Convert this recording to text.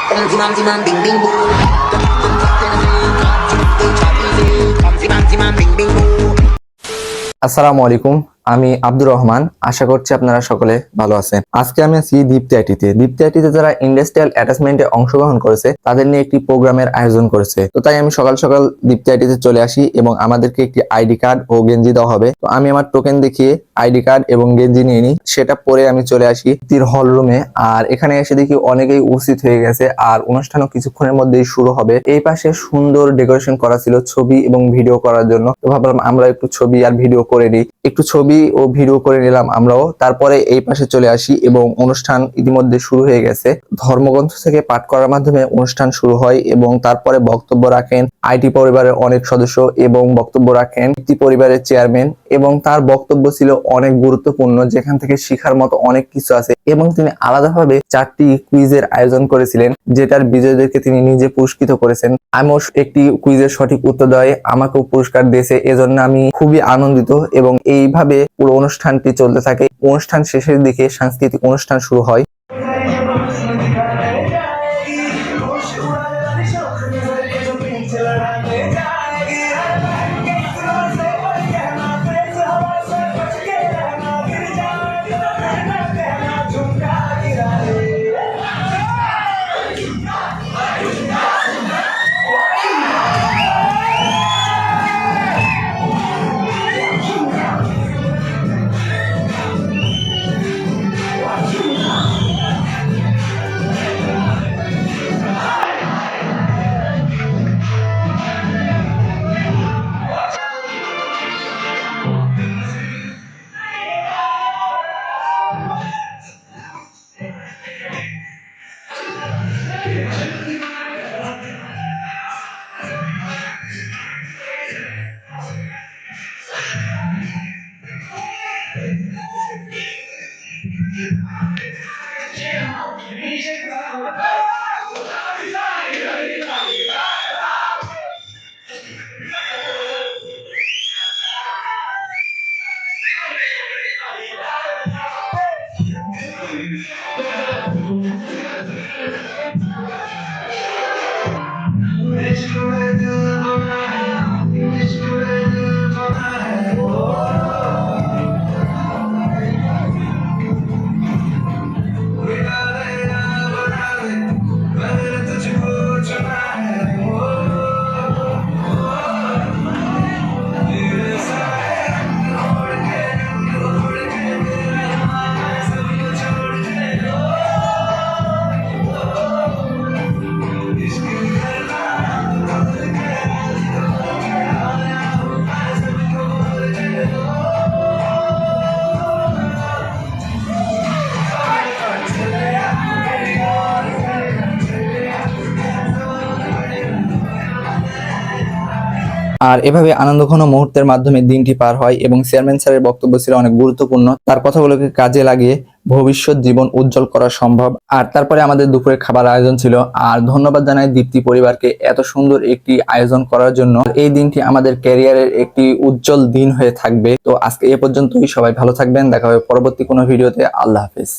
Om bing bing boo. Om bing bing boo. আসসালামু আলাইকুম, আমি আব্দুর রহমান। আশা করছি আপনারা সকলে ভালো আছেন। আজকে আমি আছি দীপ্তি আইটিতে। দীপ্তি আইটিতে যারা ইন্ডাস্ট্রিয়াল অ্যাটাচমেন্টে অংশগ্রহণ করেছে তাদের নিয়ে একটি প্রোগ্রামের আয়োজন করেছে। তো তাই আমি সকাল সকাল দীপ্তি আইটিতে চলে আসি এবং আমাদেরকে একটি আইডি কার্ড ও গেঞ্জি দেওয়া হবে। তো আমি আমার টোকেন দেখিয়ে আইডি কার্ড এবং গেঞ্জি নিয়ে নিই, সেটা পরে আমি চলে আসি দীপ্তির হল রুমে। আর এখানে এসে দেখি অনেকেই উপস্থিত হয়ে গেছে আর অনুষ্ঠানও কিছুক্ষণের মধ্যেই শুরু হবে। এই পাশে সুন্দর ডেকোরেশন করা ছিল ছবি এবং ভিডিও করার জন্য। তো ভাবলাম আমরা একটু ছবি আর ভিডিও করে নিই। একটু ছবি ও ভিডিও করে নিলাম আমরাও। তারপরে এই পাশে চলে আসি এবং অনুষ্ঠান ইতিমধ্যে শুরু হয়ে গেছে। ধর্মগ্রন্থ থেকে পাঠ করার মাধ্যমে অনুষ্ঠান শুরু হয় এবং তারপরে বক্তব্য রাখেন আইটি পরিবারের অনেক সদস্য এবং বক্তব্য রাখেন দীপ্তি পরিবারের চেয়ারম্যান, এবং তার বক্তব্য ছিল অনেক গুরুত্বপূর্ণ, যেখান থেকে শিখার মতো অনেক কিছু আছে। এবং তিনি আলাদাভাবে 4টি কুইজের আয়োজন করেছিলেন, যেটার বিজয়ীদেরকে তিনি নিজে পুরস্কৃত করেছেন। আমিও একটি কুইজের সঠিক উত্তর দেওয়ায় আমাকেও পুরস্কার দিয়েছে, এজন্য আমি খুবই আনন্দিত। এবং এইভাবে পুরো অনুষ্ঠানটি চলতে থাকে। অনুষ্ঠান শেষের দিকে সাংস্কৃতিক অনুষ্ঠান শুরু হয়। আর এভাবে আনন্দঘন মুহূর্তের মাধ্যমে দিনটি পার হয় এবং চেয়ারম্যান স্যারের বক্তব্য ছিল অনেক গুরুত্বপূর্ণ। তার কথাগুলোকে কাজে লাগিয়ে ভবিষ্যৎ জীবন উজ্জ্বল করা সম্ভব। আর তারপরে আমাদের দুপুরে খাবার আয়োজন ছিল। আর ধন্যবাদ জানাই দীপ্তি পরিবারকে এত সুন্দর একটি আয়োজন করার জন্য। এই দিনটি আমাদের ক্যারিয়ারের একটি উজ্জ্বল দিন হয়ে থাকবে। তো আজকে এ পর্যন্তই। সবাই ভালো থাকবেন, দেখা হবে পরবর্তী কোনো ভিডিওতে। আল্লাহ হাফেজ।